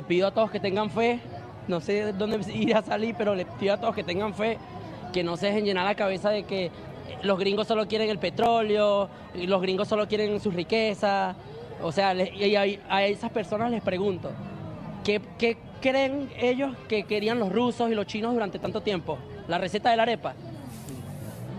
pido a todos que tengan fe, no sé dónde irá a salir, pero les pido a todos que tengan fe, que no se dejen llenar la cabeza de que los gringos solo quieren el petróleo, y los gringos solo quieren sus riquezas. O sea, y a esas personas les pregunto, ¿qué creen ellos que querían los rusos y los chinos durante tanto tiempo? ¿La receta de la arepa?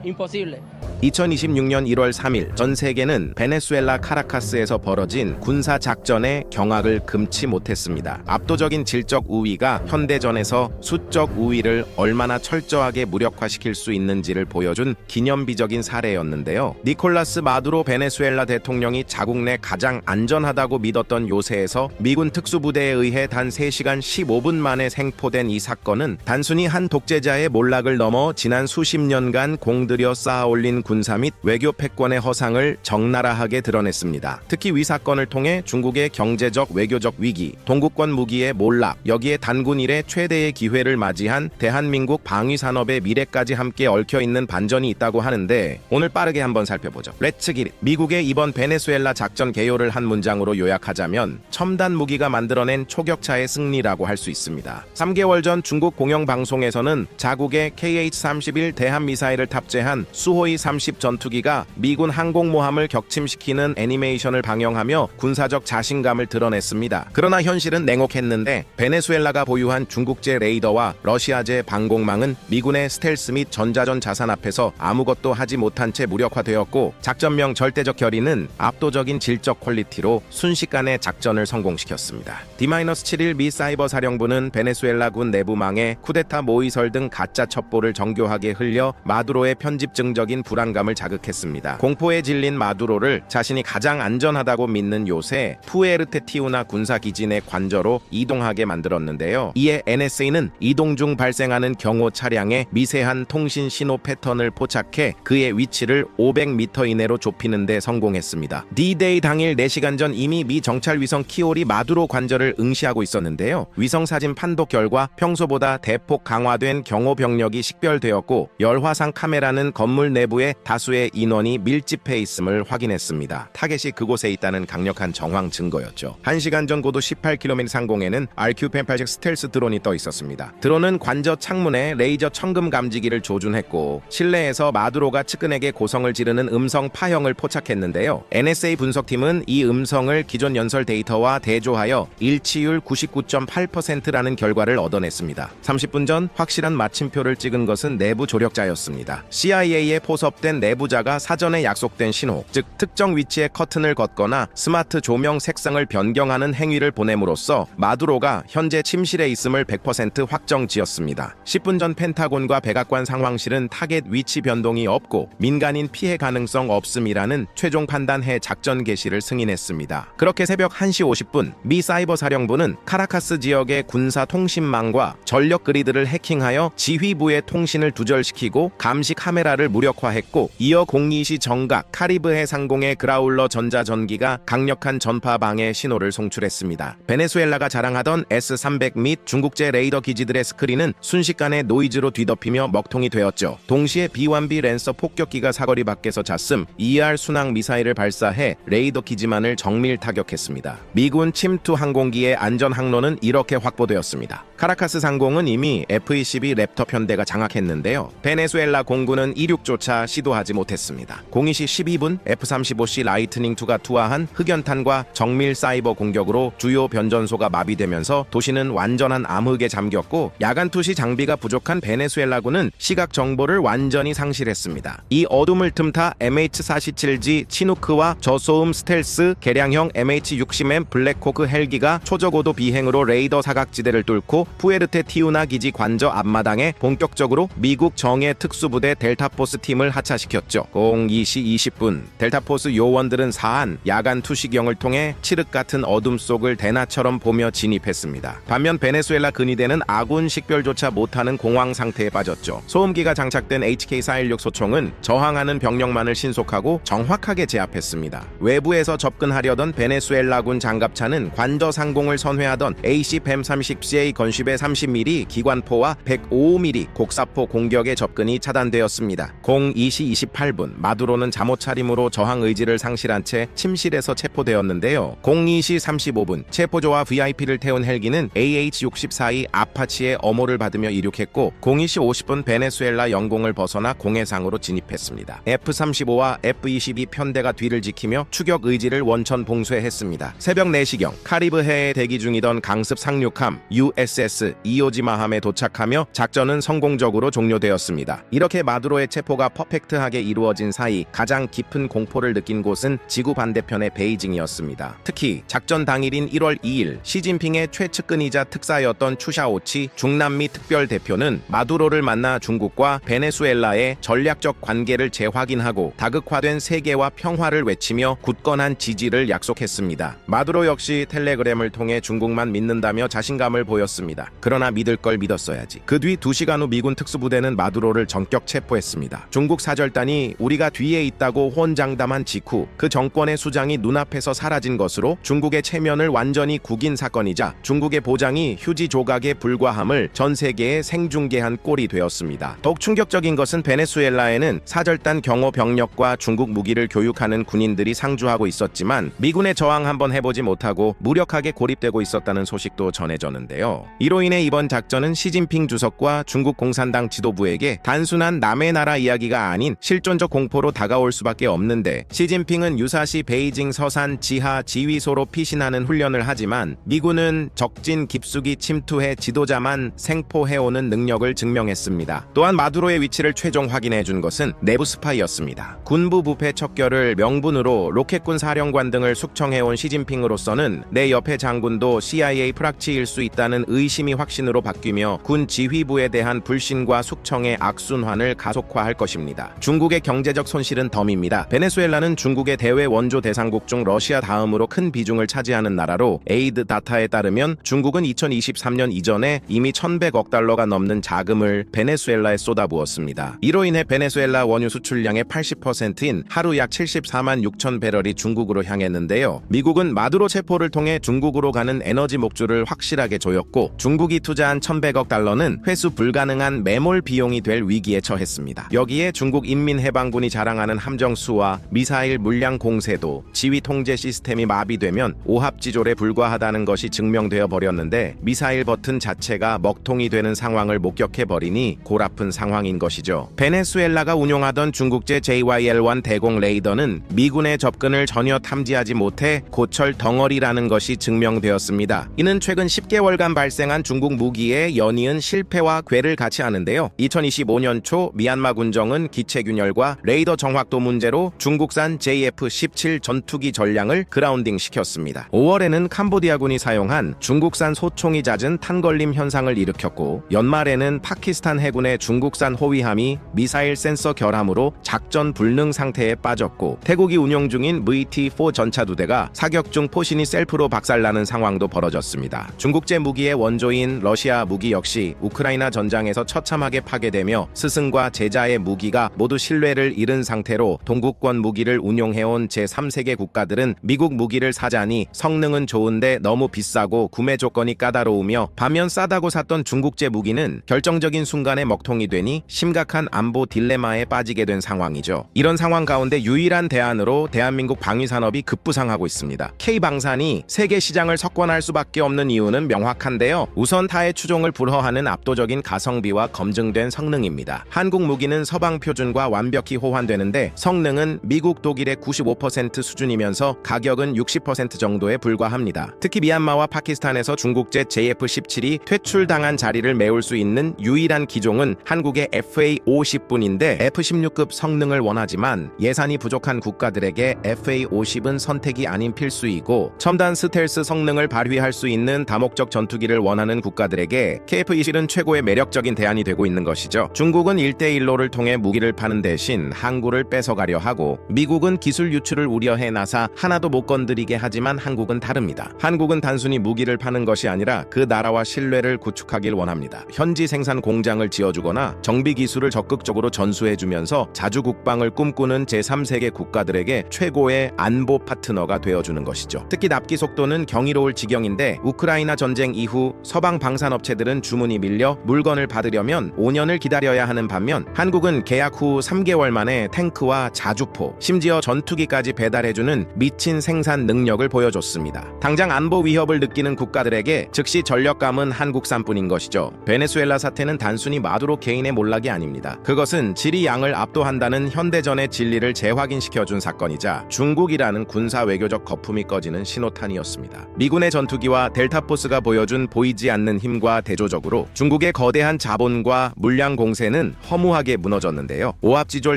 Imposible. 2026년 1월 3일 전 세계는 베네수엘라 카라카스에서 벌어진 군사 작전의 경악을 금치 못했습니다. 압도적인 질적 우위가 현대전에서 수적 우위를 얼마나 철저하게 무력화시킬 수 있는지를 보여준 기념비적인 사례였는데요. 니콜라스 마두로 베네수엘라 대통령이 자국 내 가장 안전하다고 믿었던 요새에서 미군 특수부대에 의해 단 3시간 15분 만에 생포된 이 사건은 단순히 한 독재자의 몰락을 넘어 지난 수십 년간 공들여 쌓아올린 군사 및 외교 패권의 허상을 적나라하게 드러냈습니다. 특히 위 사건을 통해 중국의 경제적, 외교적 위기, 동구권 무기의 몰락, 여기에 단군 이래 최대의 기회를 맞이한 대한민국 방위산업의 미래까지 함께 얽혀있는 반전이 있다고 하는데 오늘 빠르게 한번 살펴보죠. 렛츠 기릿. 미국의 이번 베네수엘라 작전 개요를 한 문장으로 요약하자면 첨단 무기가 만들어낸 초격차의 승리라고 할 수 있습니다. 3개월 전 중국 공영방송에서는 자국의 KH-31 대한미사일을 탑재한 수호이 30 전투기가 미군 항공모함을 격침시키는 애니메이션을 방영하며 군사적 자신감을 드러냈습니다. 그러나 현실은 냉혹했는데 베네수엘라가 보유한 중국제 레이더와 러시아제 방공망은 미군의 스텔스 및 전자전 자산 앞에서 아무것도 하지 못한 채 무력화되었고 작전명 절대적 결의는 압도적인 질적 퀄리티로 순식간에 작전을 성공시켰습니다. D-7일 미 사이버 사령부는 베네수엘라군 내부망에 쿠데타 모의설 등 가짜 첩보를 정교하게 흘려 마두로의 편집증적인 불안감을 자극했습니다. 공포에 질린 마두로를 자신이 가장 안전하다고 믿는 요새 푸에르테티우나 군사기지 내 관저로 이동하게 만들었는데요. 이에 NSA는 이동 중 발생하는 경호 차량에 미세한 통신 신호 패턴을 포착해 그의 위치를 500m 이내로 좁히는 데 성공했습니다. D-Day 당일 4시간 전 이미 미 정찰 위성 키올이 마두로 관저를 응시하고 있었는데요. 위성 사진 판독 결과 평소보다 대폭 강화된 경호 병력이 식별되었고 열화상 카메라는 건물 내부에 다수의 인원이 밀집해 있음을 확인했습니다. 타겟이 그곳에 있다는 강력한 정황 증거였죠. 1시간 전 고도 18km 상공에는 RQ-180 스텔스 드론이 떠 있었습니다. 드론은 관저 창문에 레이저 청금 감지기를 조준했고 실내에서 마두로가 측근에게 고성을 지르는 음성 파형을 포착했는데요. NSA 분석팀은 이 음성을 기존 연설 데이터와 대조하여 일치율 99.8%라는 결과를 얻어냈습니다. 30분 전 확실한 마침표를 찍은 것은 내부 조력자였습니다. CIA에 포섭된 내부자가 사전에 약속된 신호, 즉 특정 위치에 커튼을 걷거나 스마트 조명 색상을 변경하는 행위를 보냄으로써 마두로가 현재 침실에 있음을 100% 확정지었습니다. 10분 전 펜타곤과 백악관 상황실은 타겟 위치 변동이 없고 민간인 피해 가능성 없음이라는 최종 판단해 작전 개시를 승인했습니다. 그렇게 새벽 1시 50분 미 사이버 사령부는 카라카스 지역의 군사 통신망과 전력 그리드를 해킹하여 지휘부의 통신을 두절시키고 감시 카메라를 무력화했고 이어 02시 정각 카리브해 상공의 그라울러 전자전기가 강력한 전파 방해 신호를 송출했습니다. 베네수엘라가 자랑하던 S-300 및 중국제 레이더 기지들의 스크린은 순식간에 노이즈로 뒤덮이며 먹통이 되었죠. 동시에 B-1B 랜서 폭격기가 사거리 밖에서 잤음 ER 순항 미사일을 발사해 레이더 기지만을 정밀 타격했습니다. 미군 침투 항공기의 안전 항로는 이렇게 확보되었습니다. 카라카스 상공은 이미 F-22 랩터 편대가 장악했는데요. 베네수엘라 공군은 이륙조차 시도하지 못했습니다. 02시 12분 F-35C 라이트닝2가 투하한 흑연탄과 정밀 사이버 공격으로 주요 변전소가 마비되면서 도시는 완전한 암흑에 잠겼고 야간 투시 장비가 부족한 베네수엘라군은 시각 정보를 완전히 상실했습니다. 이 어둠을 틈타 MH-47G 치누크와 저소음 스텔스 개량형 MH-60M 블랙호크 헬기가 초저고도 비행으로 레이더 사각지대를 뚫고 푸에르테티우나 기지 관저 앞마당에 본격적으로 미국 정예 특수부대 델타포스 팀을 하차시켰죠. 02시 20분 델타포스 요원들은 사한 야간 투시경을 통해 칠흑 같은 어둠 속을 대나처럼 보며 진입했습니다. 반면 베네수엘라 근위대는 아군 식별조차 못하는 공황 상태에 빠졌죠. 소음기가 장착된 HK-416 소총은 저항하는 병력만을 신속하고 정확하게 제압했습니다. 외부에서 접근하려던 베네수엘라군 장갑차는 관저 상공을 선회하던 AC-130CA 건쉽의 30mm 기관포와 105mm 곡사포 공격의 접근이 차단되었습니다. 02시 4시 28분 마두로는 잠옷 차림으로 저항 의지를 상실한 채 침실에서 체포되었는데요. 02시 35분 체포조와 VIP를 태운 헬기는 AH-64E 아파치의 엄호를 받으며 이륙했고 02시 50분 베네수엘라 영공을 벗어나 공해상으로 진입했습니다. F-35와 F-22 편대가 뒤를 지키며 추격 의지를 원천 봉쇄했습니다. 새벽 4시경 카리브해에 대기 중이던 강습 상륙함 USS 이오지마함에 도착하며 작전은 성공적으로 종료되었습니다. 이렇게 마두로의 체포가 퍼펙트하게 이루어진 사이 가장 깊은 공포를 느낀 곳은 지구 반대편의 베이징이었습니다. 특히 작전 당일인 1월 2일 시진핑의 최측근이자 특사였던 추샤오치 중남미 특별대표는 마두로를 만나 중국과 베네수엘라의 전략적 관계를 재확인하고 다극화된 세계와 평화를 외치며 굳건한 지지를 약속했습니다. 마두로 역시 텔레그램을 통해 중국만 믿는다며 자신감을 보였습니다. 그러나 믿을 걸 믿었어야지. 그 뒤 2시간 후 미군 특수부대는 마두로를 전격 체포했습니다. 중국 사절단이 우리가 뒤에 있다고 호언장담한 직후 그 정권의 수장이 눈앞에서 사라진 것으로 중국의 체면을 완전히 구긴 사건이자 중국의 보장이 휴지 조각에 불과함을 전 세계에 생중계한 꼴이 되었습니다. 더욱 충격적인 것은 베네수엘라에는 사절단 경호 병력과 중국 무기를 교육하는 군인들이 상주하고 있었지만 미군의 저항 한번 해보지 못하고 무력하게 고립되고 있었다는 소식도 전해졌는데요. 이로 인해 이번 작전은 시진핑 주석과 중국 공산당 지도부에게 단순한 남의 나라 이야기가 아닌 실존적 공포로 다가올 수밖에 없는데 시진핑은 유사시 베이징 서산 지하 지휘소로 피신하는 훈련을 하지만 미군은 적진 깊숙이 침투해 지도자만 생포해오는 능력을 증명했습니다. 또한 마두로의 위치를 최종 확인해준 것은 내부 스파이였습니다. 군부 부패 척결을 명분으로 로켓군 사령관 등을 숙청해온 시진핑으로서는 내 옆에 장군도 CIA 프락치일 수 있다는 의심이 확신으로 바뀌며 군 지휘부에 대한 불신과 숙청의 악순환을 가속화할 것입니다. 중국의 경제적 손실은 덤입니다. 베네수엘라는 중국의 대외 원조 대상국 중 러시아 다음으로 큰 비중을 차지하는 나라로 에이드 다타에 따르면 중국은 2023년 이전에 이미 1,100억 달러가 넘는 자금을 베네수엘라에 쏟아부었습니다. 이로 인해 베네수엘라 원유 수출량의 80%인 하루 약 74만 6천 배럴이 중국으로 향했는데요. 미국은 마두로 체포를 통해 중국으로 가는 에너지 목줄을 확실하게 조였고 중국이 투자한 1,100억 달러는 회수 불가능한 매몰 비용이 될 위기에 처했습니다. 여기에 중국 인민해방군이 자랑하는 함정수와 미사일 물량 공세도 지휘 통제 시스템이 마비되면 오합지졸에 불과하다는 것이 증명되어 버렸는데 미사일 버튼 자체가 먹통이 되는 상황을 목격해버리니 골아픈 상황인 것이죠. 베네수엘라가 운용하던 중국제 JYL-1 대공 레이더는 미군의 접근을 전혀 탐지하지 못해 고철 덩어리라는 것이 증명되었습니다. 이는 최근 10개월간 발생한 중국 무기의 연이은 실패와 괴를 같이 하는데요. 2025년 초 미얀마 군정은 기체 균열과 레이더 정확도 문제로 중국산 JF-17 전투기 전량을 그라운딩 시켰습니다. 5월에는 캄보디아군이 사용한 중국산 소총이 잦은 탄걸림 현상을 일으켰고 연말에는 파키스탄 해군의 중국산 호위함이 미사일 센서 결함으로 작전 불능 상태에 빠졌고 태국이 운용 중인 VT-4 전차두대가 사격 중 포신이 셀프로 박살나는 상황도 벌어졌습니다. 중국제 무기의 원조인 러시아 무기 역시 우크라이나 전장에서 처참하게 파괴되며 스승과 제자의 무기가 모두 신뢰를 잃은 상태로 동구권 무기를 운용해온 제3세계 국가들은 미국 무기를 사자니 성능은 좋은데 너무 비싸고 구매 조건이 까다로우며 반면 싸다고 샀던 중국제 무기는 결정적인 순간에 먹통이 되니 심각한 안보 딜레마에 빠지게 된 상황이죠. 이런 상황 가운데 유일한 대안으로 대한민국 방위산업이 급부상하고 있습니다. K방산이 세계 시장을 석권할 수밖에 없는 이유는 명확한데요. 우선 타의 추종을 불허하는 압도적인 가성비와 검증된 성능입니다. 한국 무기는 서방 표준과 완벽히 호환되는데 성능은 미국, 독일의 95% 수준이면서 가격은 60% 정도에 불과합니다. 특히 미얀마와 파키스탄에서 중국제 JF-17이 퇴출당한 자리를 메울 수 있는 유일한 기종은 한국의 FA-50뿐인데 F-16급 성능을 원하지만 예산이 부족한 국가들에게 FA-50은 선택이 아닌 필수이고 첨단 스텔스 성능을 발휘할 수 있는 다목적 전투기를 원하는 국가들에게 KF-21은 최고의 매력적인 대안이 되고 있는 것이죠. 중국은 1대1로를 통해 무기를 파는 대신 항구를 뺏어가려 하고 미국은 기술 유출을 우려해 나사 하나도 못 건드리게 하지만 한국은 다릅니다. 한국은 단순히 무기를 파는 것이 아니라 그 나라와 신뢰를 구축하길 원합니다. 현지 생산 공장을 지어주거나 정비 기술을 적극적으로 전수해주면서 자주 국방을 꿈꾸는 제3세계 국가들에게 최고의 안보 파트너가 되어주는 것이죠. 특히 납기 속도는 경이로울 지경인데 우크라이나 전쟁 이후 서방 방산업체들은 주문이 밀려 물건을 받으려면 5년을 기다려야 하는 반면 한국은 계약 후 후 3개월 만에 탱크와 자주포, 심지어 전투기까지 배달해주는 미친 생산 능력을 보여줬습니다. 당장 안보 위협을 느끼는 국가들에게 즉시 전력감은 한국산뿐인 것이죠. 베네수엘라 사태는 단순히 마두로 개인의 몰락이 아닙니다. 그것은 질이 양을 압도한다는 현대전의 진리를 재확인시켜준 사건이자 중국이라는 군사 외교적 거품이 꺼지는 신호탄이었습니다. 미군의 전투기와 델타포스가 보여준 보이지 않는 힘과 대조적으로 중국의 거대한 자본과 물량 공세는 허무하게 무너졌는데요. 오합지졸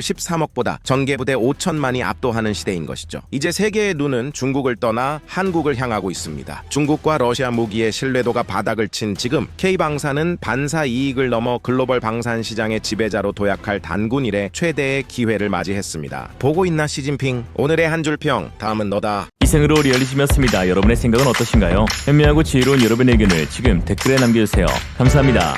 13억보다 전개부대 5천만이 압도하는 시대인 것이죠. 이제 세계의 눈은 중국을 떠나 한국을 향하고 있습니다. 중국과 러시아 무기의 신뢰도가 바닥을 친 지금 K방사는 반사 이익을 넘어 글로벌 방산 시장의 지배자로 도약할 단군 이래 최대의 기회를 맞이했습니다. 보고 있나 시진핑? 오늘의 한 줄 평, 다음은 너다. 이생으로 리얼리즘이었습니다. 여러분의 생각은 어떠신가요? 현명하고 지혜로운 여러분의 의견을 지금 댓글에 남겨주세요. 감사합니다.